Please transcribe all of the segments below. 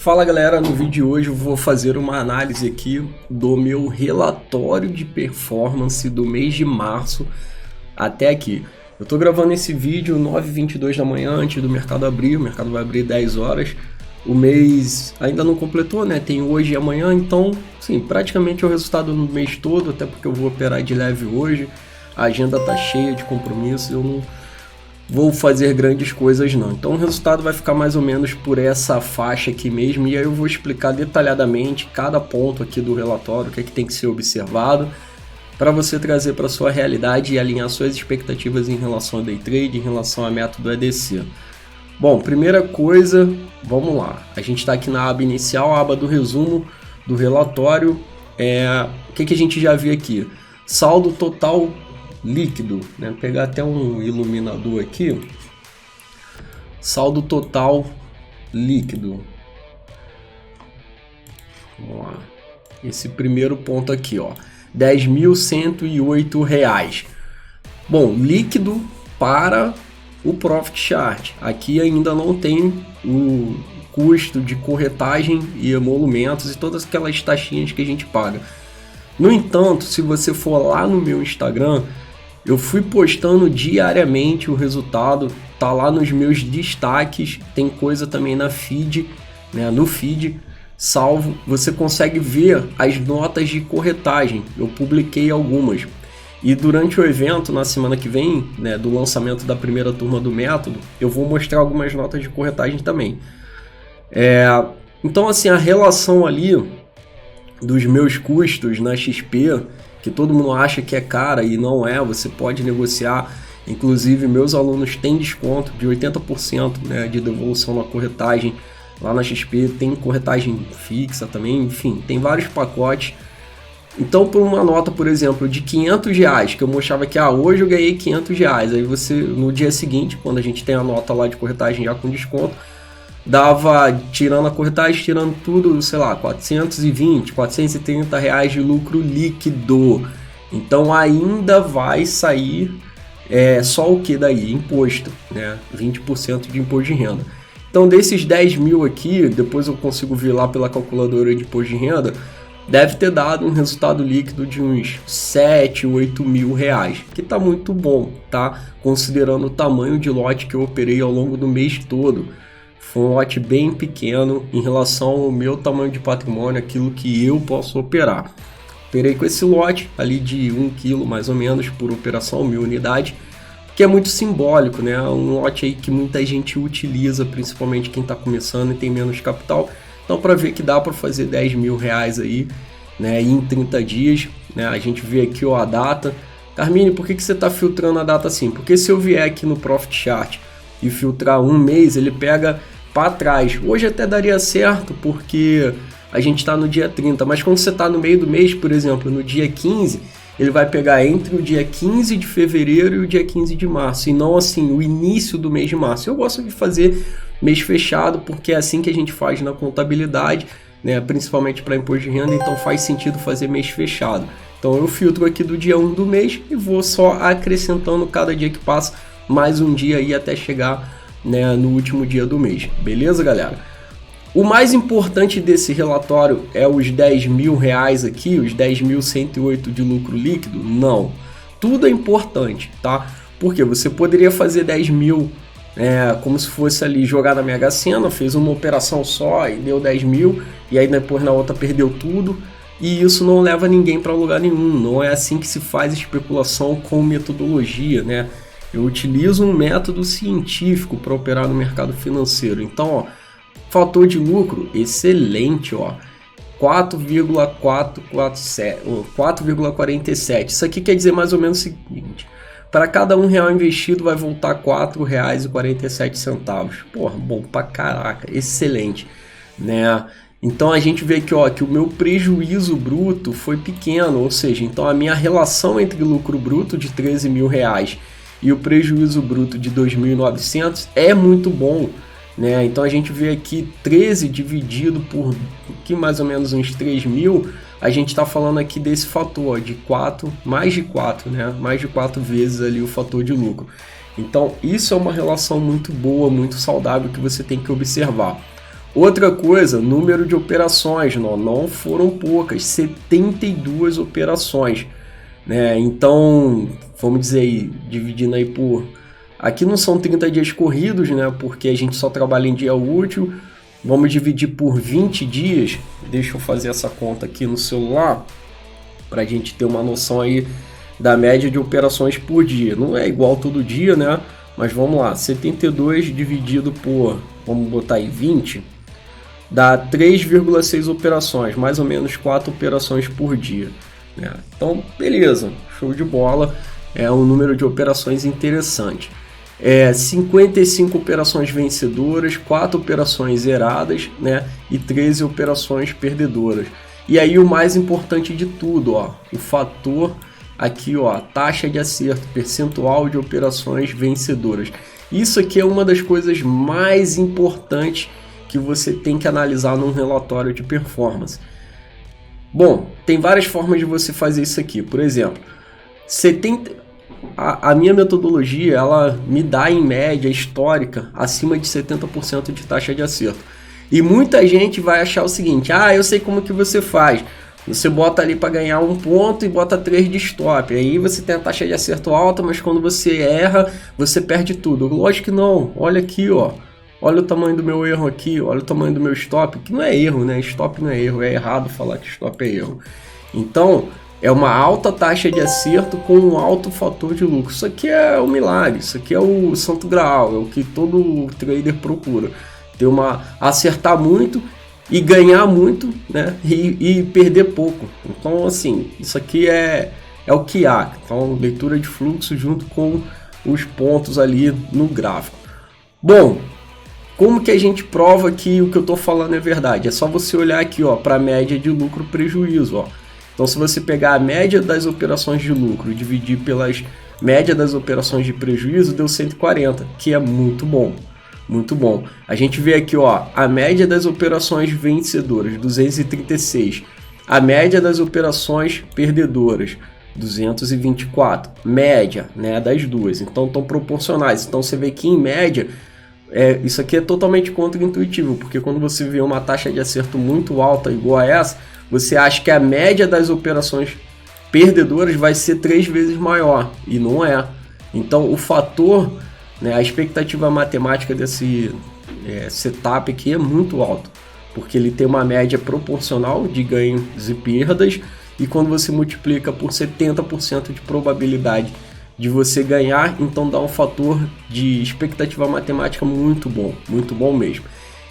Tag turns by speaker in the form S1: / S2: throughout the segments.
S1: Fala galera, no vídeo de hoje eu vou fazer uma análise aqui do meu relatório de performance do mês de março até aqui. Eu tô gravando esse vídeo 9h22 da manhã, antes do mercado abrir, o mercado vai abrir 10 horas. O mês ainda não completou, né? Tem hoje e amanhã, então, sim, praticamente é o resultado no mês todo, até porque eu vou operar de leve hoje. A agenda tá cheia de compromissos, eu não vou fazer grandes coisas não. Então o resultado vai ficar mais ou menos por essa faixa aqui mesmo, e aí eu vou explicar detalhadamente cada ponto aqui do relatório, o que é que tem que ser observado, para você trazer para sua realidade e alinhar suas expectativas em relação ao day trade, em relação ao método EDC. Bom, primeira coisa, vamos lá. A gente está aqui na aba inicial, a aba do resumo do relatório. O que a gente já viu aqui? Saldo total líquido, né? Vou pegar até um iluminador aqui. Saldo total líquido. Vamos lá. Esse primeiro ponto aqui, ó. R$10.108. Bom, líquido para o Profit Chart. Aqui ainda não tem o custo de corretagem e emolumentos e todas aquelas taxinhas que a gente paga. No entanto, se você for lá no meu Instagram, eu fui postando diariamente o resultado, tá lá nos meus destaques, tem coisa também na feed, né, no feed salvo, você consegue ver as notas de corretagem, eu publiquei algumas. E durante o evento, na semana que vem, né, do lançamento da primeira turma do método, eu vou mostrar algumas notas de corretagem também. Então assim, a relação ali dos meus custos na XP, que todo mundo acha que é cara e não é, você pode negociar. Inclusive meus alunos têm desconto de 80%, né, de devolução na corretagem lá na XP, tem corretagem fixa também, enfim, tem vários pacotes. Então por uma nota, por exemplo, de R$500, que eu mostrava que hoje eu ganhei R$500, aí você no dia seguinte, quando a gente tem a nota lá de corretagem já com desconto, dava, tirando a corretagem, tirando tudo, sei lá, R$420, R$430 de lucro líquido. Então ainda vai sair só o que daí? Imposto, né? 20% de imposto de renda. Então desses 10 mil aqui, depois eu consigo ver lá pela calculadora de imposto de renda, deve ter dado um resultado líquido de uns 7, 8 mil reais, que tá muito bom, tá? Considerando o tamanho de lote que eu operei ao longo do mês todo. Foi um lote bem pequeno em relação ao meu tamanho de patrimônio, aquilo que eu posso operar. Operei com esse lote ali de 1 kg mais ou menos por operação, 1000 unidades, que é muito simbólico, né? Um lote aí que muita gente utiliza, principalmente quem está começando e tem menos capital. Então, para ver que dá para fazer 10 mil reais aí, né, em 30 dias, né? A gente vê aqui ó, a data. Carmine, por que você está filtrando a data assim? Porque se eu vier aqui no Profit Chart e filtrar um mês, ele pega para trás. Hoje até daria certo, porque a gente está no dia 30, mas quando você está no meio do mês, por exemplo, no dia 15, ele vai pegar entre o dia 15 de fevereiro e o dia 15 de março, e não assim, o início do mês de março. Eu gosto de fazer mês fechado, porque é assim que a gente faz na contabilidade, né, principalmente para imposto de renda, então faz sentido fazer mês fechado. Então eu filtro aqui do dia 1 do mês e vou só acrescentando cada dia que passa mais um dia aí até chegar, né, no último dia do mês. Beleza, galera? O mais importante desse relatório é os 10 mil reais aqui, os 10.108 de lucro líquido? Não. Tudo é importante, tá? Porque você poderia fazer 10 mil como se fosse ali jogar na Mega Sena, fez uma operação só e deu 10 mil, e aí depois na outra perdeu tudo, e isso não leva ninguém para lugar nenhum. Não é assim que se faz especulação com metodologia, né? Eu utilizo um método científico para operar no mercado financeiro. Então, ó, fator de lucro excelente, ó, 4,47. Isso aqui quer dizer mais ou menos o seguinte: para cada R$1 investido vai voltar R$ 4,47. Porra, bom pra caraca, excelente, né? Então a gente vê aqui, ó, que o meu prejuízo bruto foi pequeno, ou seja, então a minha relação entre lucro bruto de 13 mil reais e o prejuízo bruto de 2.900 é muito bom, né? Então a gente vê aqui 13 dividido por que mais ou menos uns 3 mil, a gente está falando aqui desse fator de 4, mais de 4, né? Mais de 4 vezes ali o fator de lucro. Então isso é uma relação muito boa, muito saudável que você tem que observar. Outra coisa, número de operações, não foram poucas, 72 operações, né? Então, vamos dizer aí, dividindo aí por... Aqui não são 30 dias corridos, né? Porque a gente só trabalha em dia útil. Vamos dividir por 20 dias. Deixa eu fazer essa conta aqui no celular, para a gente ter uma noção aí da média de operações por dia. Não é igual todo dia, né? Mas vamos lá, 72 dividido por, vamos botar aí 20, dá 3,6 operações, mais ou menos 4 operações por dia, né? Então, beleza, show de bola, é um número de operações interessante. 55 operações vencedoras, 4 operações zeradas, né? E 13 operações perdedoras. E aí o mais importante de tudo, ó, o fator aqui, ó, taxa de acerto, percentual de operações vencedoras. Isso aqui é uma das coisas mais importantes que você tem que analisar num relatório de performance. Bom, tem várias formas de você fazer isso aqui. Por exemplo, a minha metodologia, ela me dá em média histórica acima de 70% de taxa de acerto. E muita gente vai achar o seguinte: eu sei como que você faz. Você bota ali para ganhar 1 ponto e bota 3 de stop. Aí você tem a taxa de acerto alta, mas quando você erra, você perde tudo. Lógico que não. Olha aqui, ó. Olha o tamanho do meu erro aqui, olha o tamanho do meu stop, que não é erro, né? Stop não é erro, é errado falar que stop é erro. Então, é uma alta taxa de acerto com um alto fator de lucro. Isso aqui é o milagre, isso aqui é o santo graal, é o que todo trader procura. Acertar muito e ganhar muito, né? E perder pouco. Então, assim, isso aqui é o que há. Então, leitura de fluxo junto com os pontos ali no gráfico. Bom, como que a gente prova que o que eu estou falando é verdade? É só você olhar aqui, ó, para a média de lucro-prejuízo, ó. Então, se você pegar a média das operações de lucro e dividir pelas média das operações de prejuízo, deu 140, que é muito bom. Muito bom. A gente vê aqui, ó, a média das operações vencedoras, 236. A média das operações perdedoras, 224. Média, né, das duas. Então, estão proporcionais. Então, você vê que, em média, isso aqui é totalmente contra-intuitivo, porque quando você vê uma taxa de acerto muito alta igual a essa, você acha que a média das operações perdedoras vai ser 3 vezes maior. E não é. Então, o fator... a expectativa matemática desse setup aqui é muito alto, porque ele tem uma média proporcional de ganhos e perdas, e quando você multiplica por 70% de probabilidade de você ganhar, então dá um fator de expectativa matemática muito bom mesmo.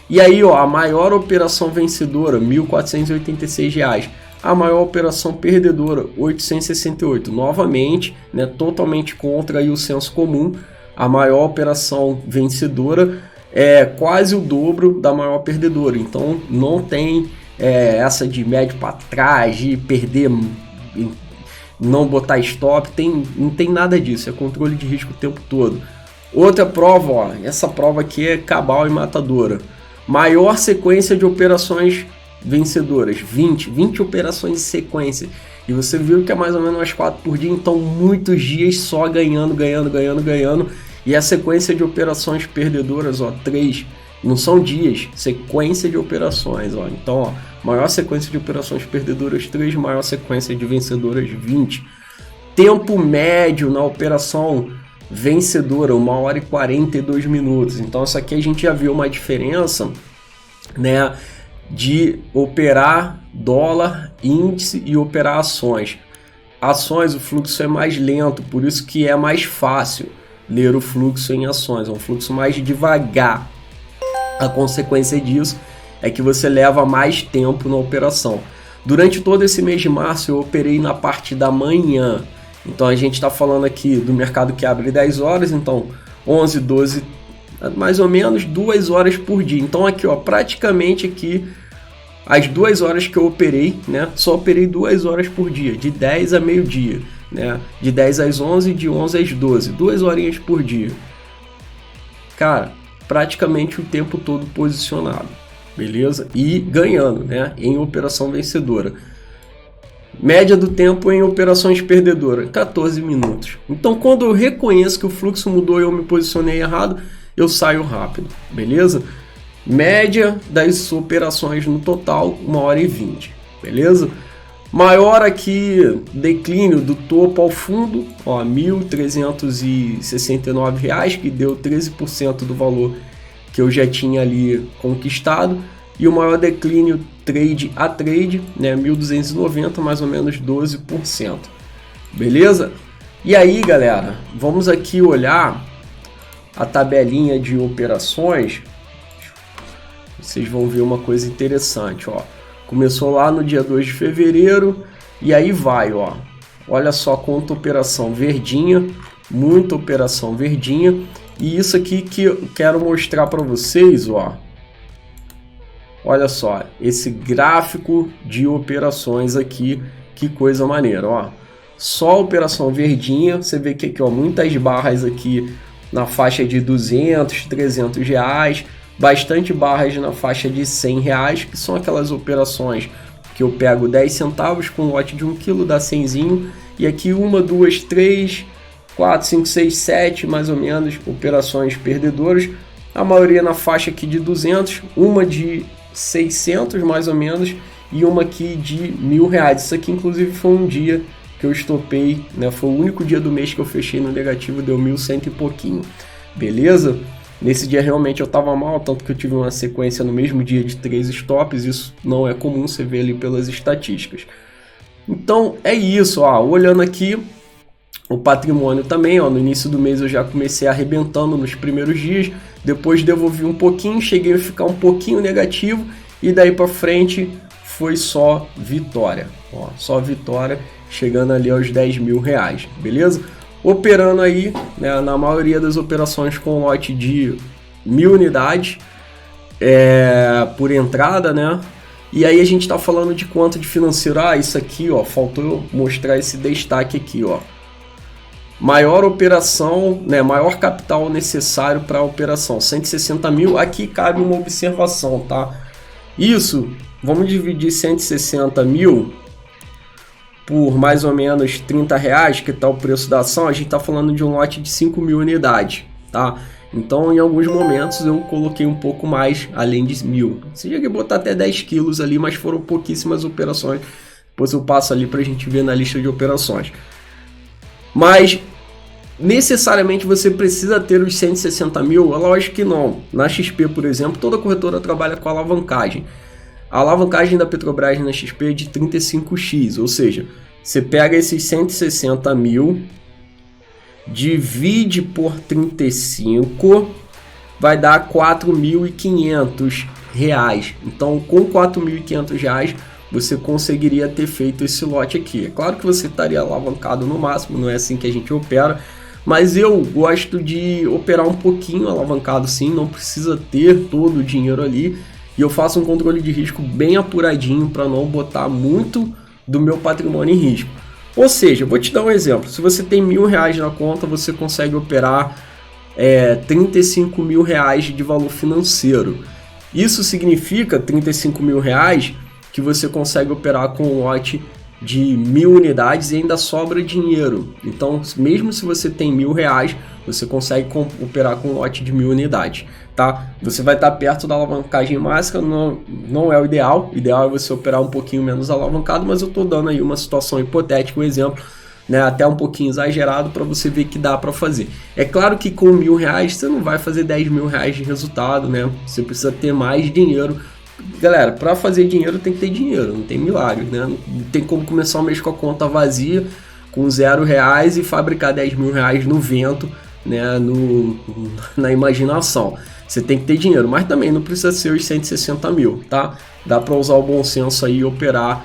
S1: E aí, ó, a maior operação vencedora, R$ 1.486. A maior operação perdedora, 868. Novamente, né, totalmente contra aí o senso comum. A maior operação vencedora é quase o dobro da maior perdedora. Então não tem essa de médio para trás, de perder, não botar stop, não tem nada disso. É controle de risco o tempo todo. Outra prova, ó, essa prova aqui é cabal e matadora. Maior sequência de operações vencedoras, 20 operações em sequência. E você viu que é mais ou menos umas 4 por dia, então muitos dias só ganhando. E a sequência de operações perdedoras, ó, 3. Não são dias, sequência de operações, ó. Então, ó, maior sequência de operações perdedoras, 3, maior sequência de vencedoras, 20. Tempo médio na operação vencedora, 1 hora e 42 minutos. Então, isso aqui a gente já viu uma diferença, né, de operar dólar, índice e operar ações. Ações, o fluxo é mais lento, por isso que é mais fácil ler o fluxo em ações, é um fluxo mais devagar. A consequência disso é que você leva mais tempo na operação. Durante todo esse mês de março eu operei na parte da manhã, então a gente está falando aqui do mercado que abre 10 horas, então 11, 12, mais ou menos 2 horas por dia. Então aqui, ó, praticamente aqui as 2 horas que eu operei, né, só operei 2 horas por dia, de 10 a meio-dia, né, de 10 às 11, de 11 às 12, 2 horinhas por dia. Cara, praticamente o tempo todo posicionado, beleza? E ganhando, né, em operação vencedora. Média do tempo em operações perdedoras, 14 minutos. Então, quando eu reconheço que o fluxo mudou e eu me posicionei errado, eu saio rápido, beleza? Média das operações no total, 1h20, beleza? Maior aqui declínio do topo ao fundo, ó, R$ 1.369, que deu 13% do valor que eu já tinha ali conquistado. E o maior declínio trade a trade, né, 1.290, mais ou menos 12%. Beleza? E aí, galera, vamos aqui olhar a tabelinha de operações. Vocês vão ver uma coisa interessante, ó. Começou lá no dia 2 de fevereiro e aí vai, ó. Olha só quanta operação verdinha, muita operação verdinha. E isso aqui que eu quero mostrar para vocês, ó. Olha só, esse gráfico de operações aqui, que coisa maneira, ó. Só operação verdinha, você vê que aqui, ó, muitas barras aqui na faixa de 200, 300 reais. Bastante barras na faixa de 100 reais, que são aquelas operações que eu pego 10 centavos com um lote de 1 kg, dá 100zinho. E aqui 1, 2, 3, 4, 5, 6, 7, mais ou menos, operações perdedoras. A maioria na faixa aqui de 200, uma de 600 mais ou menos, e uma aqui de R$1.000. Isso aqui inclusive foi um dia que eu estopei, né? Foi o único dia do mês que eu fechei no negativo, deu 1.100 e pouquinho, beleza? Nesse dia realmente eu estava mal, tanto que eu tive uma sequência no mesmo dia de 3 stops, isso não é comum, você vê ali pelas estatísticas. Então é isso, ó, olhando aqui o patrimônio também, ó, no início do mês eu já comecei arrebentando nos primeiros dias, depois devolvi um pouquinho, cheguei a ficar um pouquinho negativo e daí para frente foi só vitória, ó, só vitória, chegando ali aos R$10.000, beleza? Operando aí, né, na maioria das operações com lote de 1.000 unidades por entrada, né? E aí a gente tá falando de quanto de financeiro. Ah, isso aqui, ó, faltou mostrar esse destaque aqui, ó. Maior operação, né, maior capital necessário para a operação, 160 mil. Aqui cabe uma observação, tá? Isso, vamos dividir 160 mil por mais ou menos R$30, que está o preço da ação. A gente está falando de um lote de 5.000 unidades, tá? Então, em alguns momentos eu coloquei um pouco mais, além de 1.000. Você cheguei a botar até 10 quilos ali, mas foram pouquíssimas operações. Depois eu passo ali para a gente ver na lista de operações. Mas necessariamente você precisa ter os 160 mil? Lógico que não. Na XP, por exemplo, toda corretora trabalha com alavancagem. A alavancagem da Petrobras na XP é de 35x, ou seja, você pega esses 160 mil, divide por 35, vai dar R$4.500. Então, com R$4.500, você conseguiria ter feito esse lote aqui. É claro que você estaria alavancado no máximo, não é assim que a gente opera, mas eu gosto de operar um pouquinho alavancado sim, não precisa ter todo o dinheiro ali. E eu faço um controle de risco bem apuradinho para não botar muito do meu patrimônio em risco. Ou seja, vou te dar um exemplo. Se você tem R$1.000 na conta, você consegue operar R$35.000 de valor financeiro. Isso significa R$35.000 que você consegue operar com um lote de 1.000 unidades e ainda sobra dinheiro. Então, mesmo se você tem R$1.000, você consegue operar com um lote de 1.000 unidades, tá? Você vai estar perto da alavancagem máxima, não é o ideal. O ideal é você operar um pouquinho menos alavancado, mas eu estou dando aí uma situação hipotética, um exemplo, né, até um pouquinho exagerado para você ver que dá para fazer. É claro que com R$1.000 você não vai fazer R$10.000 de resultado, né? Você precisa ter mais dinheiro. Galera, para fazer dinheiro tem que ter dinheiro, não tem milagre, né? Não tem como começar o mês com a conta vazia, com R$0 e fabricar R$10.000 no vento, né? Na imaginação. Você tem que ter dinheiro, mas também não precisa ser os 160 mil, tá? Dá para usar o bom senso aí e operar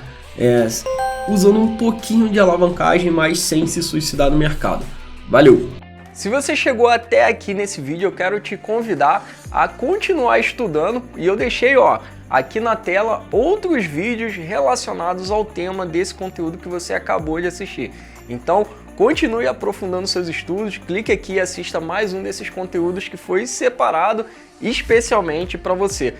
S1: usando um pouquinho de alavancagem, mas sem se suicidar no mercado. Valeu! Se você chegou até aqui nesse vídeo, eu quero te convidar a continuar estudando e eu deixei, ó, aqui na tela outros vídeos relacionados ao tema desse conteúdo que você acabou de assistir. Então, continue aprofundando seus estudos, clique aqui e assista mais um desses conteúdos que foi separado especialmente para você.